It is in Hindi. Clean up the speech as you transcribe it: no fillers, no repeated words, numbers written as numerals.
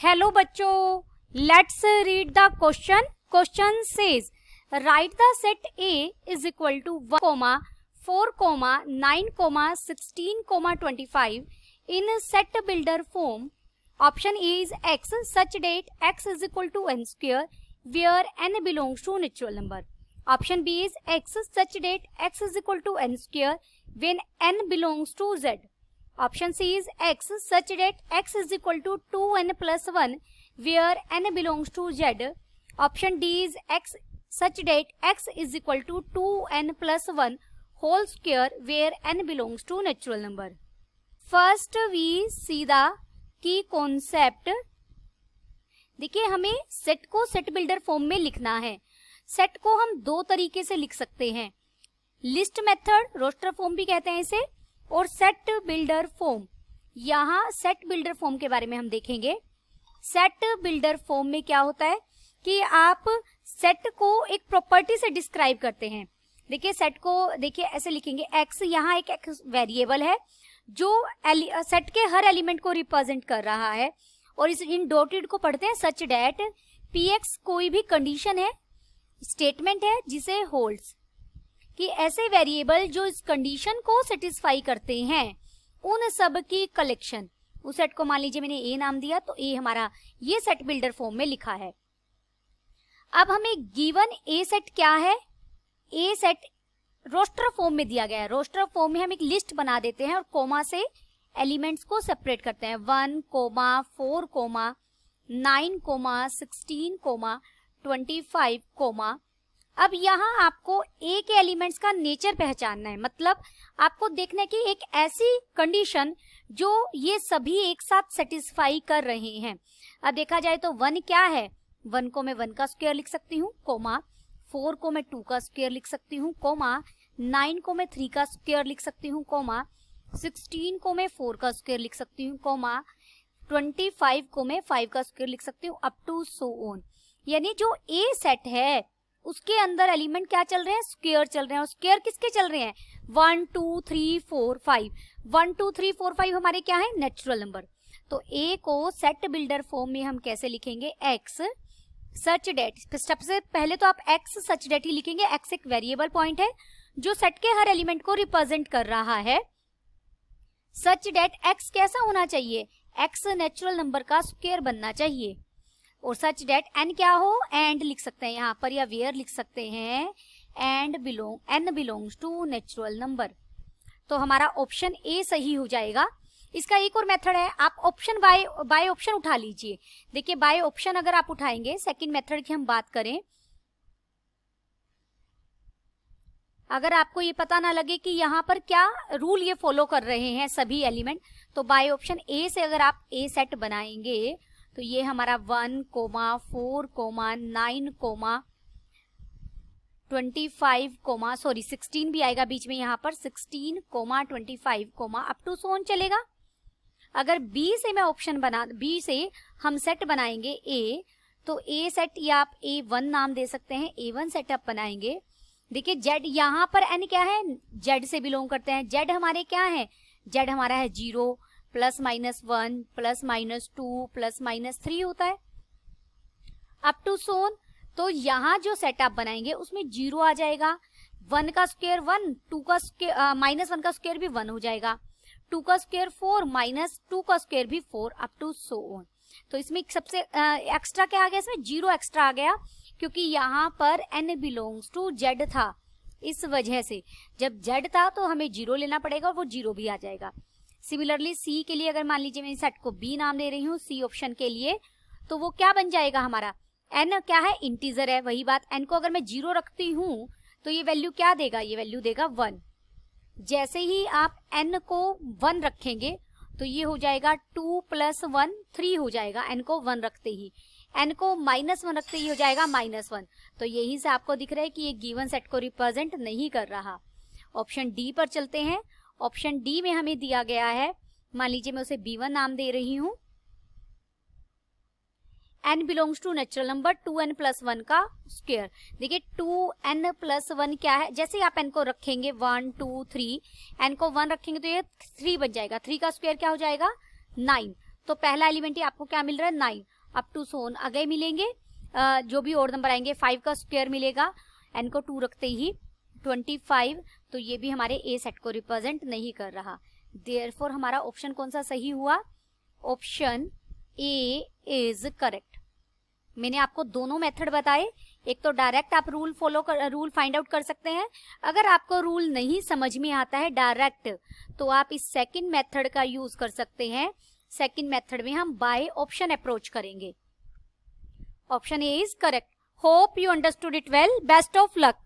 हेलो बच्चों, let's read the question. Question says write the set A is equal to 1, 4, 9, 16, 25 in set builder form. Option A is x such that x is equal to n square where n belongs to natural number. Option B is x such that x is equal to n square when n belongs to z. Option C is x such that x is equal to 2n plus 1 where n belongs to z. Option D is x such that x is equal to 2n plus 1 whole square where n belongs to natural number. First we see the key concept. देखिए, हमें सेट को सेट बिल्डर फॉर्म में लिखना है. सेट को हम दो तरीके से लिख सकते हैं. लिस्ट मेथड, रोस्टर फॉर्म भी कहते हैं इसे, और सेट बिल्डर फॉर्म. यहाँ सेट बिल्डर फॉर्म के बारे में हम देखेंगे. सेट बिल्डर फॉर्म में क्या होता है कि आप सेट को एक प्रॉपर्टी से डिस्क्राइब करते हैं. देखिए, सेट को देखिए ऐसे लिखेंगे, एक्स यहाँ एक वेरिएबल है जो सेट के हर एलिमेंट को रिप्रेजेंट कर रहा है, और इन डॉटेड को पढ़ते हैं सच डैट पी एक्स कोई भी कंडीशन है, स्टेटमेंट है जिसे होल्ड्स, कि ऐसे वेरिएबल जो इस कंडीशन को सेटिस्फाई करते हैं उन सब की कलेक्शन. उस सेट को मान लीजिए मैंने ए नाम दिया, तो ए हमारा ये सेट बिल्डर फॉर्म में लिखा है. अब हमें गिवन ए सेट क्या है, ए सेट रोस्टर फॉर्म में दिया गया है. रोस्टर फॉर्म में हम एक लिस्ट बना देते हैं और कोमा से एलिमेंट्स को सेपरेट करते हैं. 1, 4, 9, 16, 25, अब यहाँ आपको ए के एलिमेंट्स का नेचर पहचानना है. मतलब आपको देखना है कि एक ऐसी कंडीशन जो ये सभी एक साथ सेटिस्फाई कर रहे हैं. अब देखा जाए तो 1 क्या है, 1 को मैं 1 का स्क्वायर लिख सकती हूँ, 4 को मैं 2 का स्क्वायर लिख सकती हूँ, 9 को मैं 3 का स्क्वायर लिख सकती हूँ, 16 को मैं 4 का स्क्वायर लिख सकती हूँ, 25 को मैं 5 का स्क्वायर लिख सकती हूँ, अप टू सो ऑन. यानी जो ए सेट है उसके अंदर एलिमेंट क्या चल रहे हैं, स्क्वायर चल रहे हैं. और स्क्वायर किसके चल रहे हैं, 1, 2, 3, 4, 5. 1, 2, 3, 4, 5 हमारे क्या है, नेचुरल नंबर. तो ए को सेट बिल्डर फॉर्म में हम कैसे लिखेंगे, एक्स सच डेट. सबसे पहले तो आप एक्स सच डेट ही लिखेंगे. एक्स एक वेरिएबल पॉइंट है जो सेट के हर एलिमेंट को रिप्रेजेंट कर रहा है. सच डेट एक्स कैसा होना चाहिए, एक्स नेचुरल नंबर का स्क्वायर बनना चाहिए. और सच डेट एन क्या हो, एंड लिख सकते हैं यहाँ पर, या वेयर लिख सकते हैं, and n belongs to natural number. तो हमारा ऑप्शन ए सही हो जाएगा. इसका एक और मेथड है, आप ऑप्शन बाय ऑप्शन उठा लीजिए. देखिए, बाय ऑप्शन अगर आप उठाएंगे, सेकंड मेथड की हम बात करें, अगर आपको ये पता ना लगे कि यहाँ पर क्या रूल ये फॉलो कर रहे हैं सभी एलिमेंट, तो बाय ऑप्शन ए से अगर आप ए सेट बनाएंगे तो ये हमारा 1, 4, 9, 25, 16 भी आएगा बीच में, यहाँ पर 16, 25, अप टू सो ऑन चलेगा. अगर बी से मैं बी से हम सेट बनाएंगे ए, तो ए सेट या आप A1 नाम दे सकते हैं, A1 सेटअप बनाएंगे. देखिए, जेड यहाँ पर एन क्या है, जेड से बिलोंग करते हैं. जेड हमारे क्या है, जेड हमारा है 0, +-1, +-2, +-3 होता है, अप टू सोन. तो यहाँ जो सेटअप बनाएंगे उसमें 0 आ जाएगा. 1 का स्क्वायर 1, 2 का स्क्वायर -1 का स्क्वायर भी 1 हो जाएगा, 2 का स्क्वायर 4, -2 का स्क्वायर भी 4, अप टू सो ऑन. तो इसमें सबसे एक्स्ट्रा क्या आ गया, इसमें 0 एक्स्ट्रा आ गया, क्योंकि यहाँ पर n बिलोंग्स टू z था. इस वजह से जब z था तो हमें 0 लेना पड़ेगा और वो 0 भी आ जाएगा. सिमिलरली सी के लिए अगर मान लीजिए मैं सेट को b नाम दे रही हूँ, सी ऑप्शन के लिए, तो वो क्या बन जाएगा हमारा, n क्या है, इंटीजर है. वही बात, n को अगर मैं 0 रखती हूँ तो ये वैल्यू क्या देगा, ये वैल्यू देगा 1. जैसे ही आप n को 1 रखेंगे तो ये हो जाएगा 2 + 1 3 हो जाएगा. n को 1 रखते ही, n को -1 रखते ही हो जाएगा -1. तो यही से आपको दिख रहा है कि ये गिवन सेट को रिप्रेजेंट नहीं कर रहा. ऑप्शन डी पर चलते हैं. ऑप्शन डी में हमें दिया गया है, मान लीजिए मैं उसे B1 नाम दे रही हूँ, n belongs to natural number 2n + 1 का स्क्वायर. देखिए 2n + 1 क्या है, जैसे ही आप n को रखेंगे 1, 2, 3, n को 1 रखेंगे तो ये 3 बन जाएगा. 3 का स्क्वायर क्या हो जाएगा, 9. तो पहला एलिमेंट ही आपको क्या मिल रहा है 9 अप टू सोन आगे मिलेंगे जो भी और नंबर आएंगे 5 का स्क्वायर मिलेगा n को 2 रखते ही 25, तो ये भी हमारे ए सेट को रिप्रेजेंट नहीं कर रहा। देयरफॉर हमारा ऑप्शन कौन सा सही हुआ? Option A is correct. मैंने आपको दोनों मेथड बताए, एक तो डायरेक्ट आप रूल फाइंड आउट कर सकते हैं। अगर आपको रूल नहीं समझ में आता है डायरेक्ट, तो आप इस सेकंड मेथड का यूज कर सकते हैं। सेकंड मेथड में हम बाय ऑप्शन अप्रोच करेंगे। Option A is correct. Hope you understood it well. Best of luck.